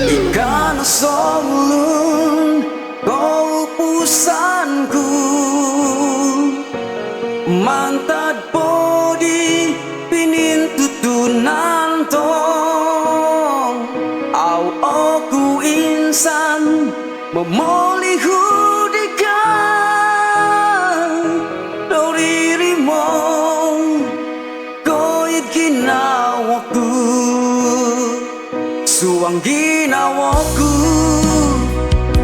Ikan solun kau pusanku mantad podi pinin tutunan tong au aku insan memoli hudikan doririmong koit ginawaku suang ginawaku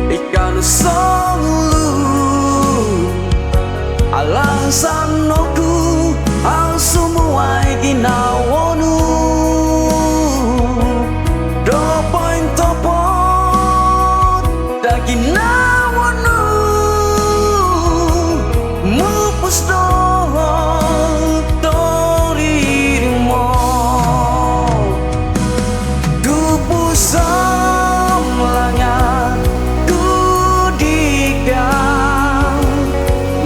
ikan solu alasan aku ang sumuai ginawanu do point topot da ginawanu mupus do toririmo dupusam langat kudigang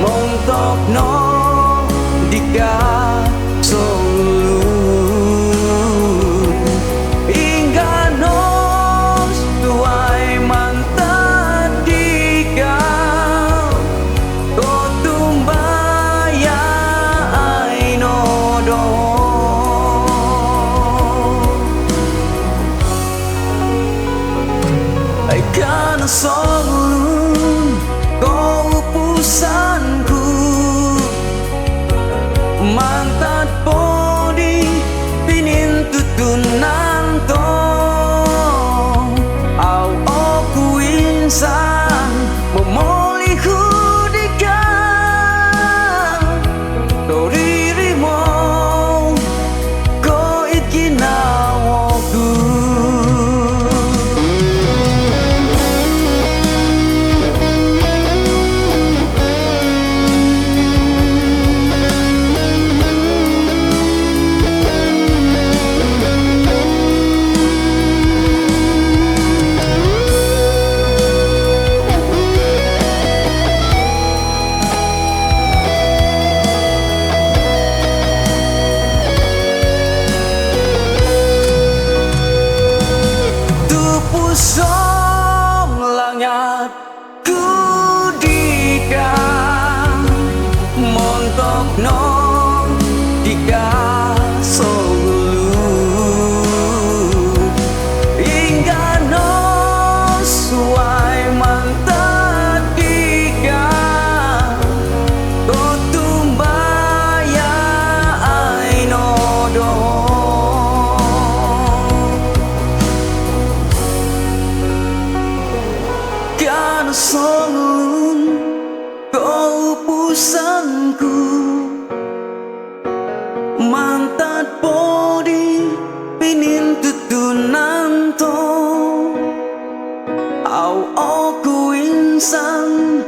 montok no dika solu hingga nos tuai mantan dika kotumbaya ainodo ikan solun kau pusanku mantat podi pinin tutunan tong au aku insan memoli hudikan doririmo koit ginawaku som langat kudigang montok no dika solu hingga no suai mantat dika kotumbaya ainodo ikan solun kau pusanku mantat podi pinin tutunan tong au aku insan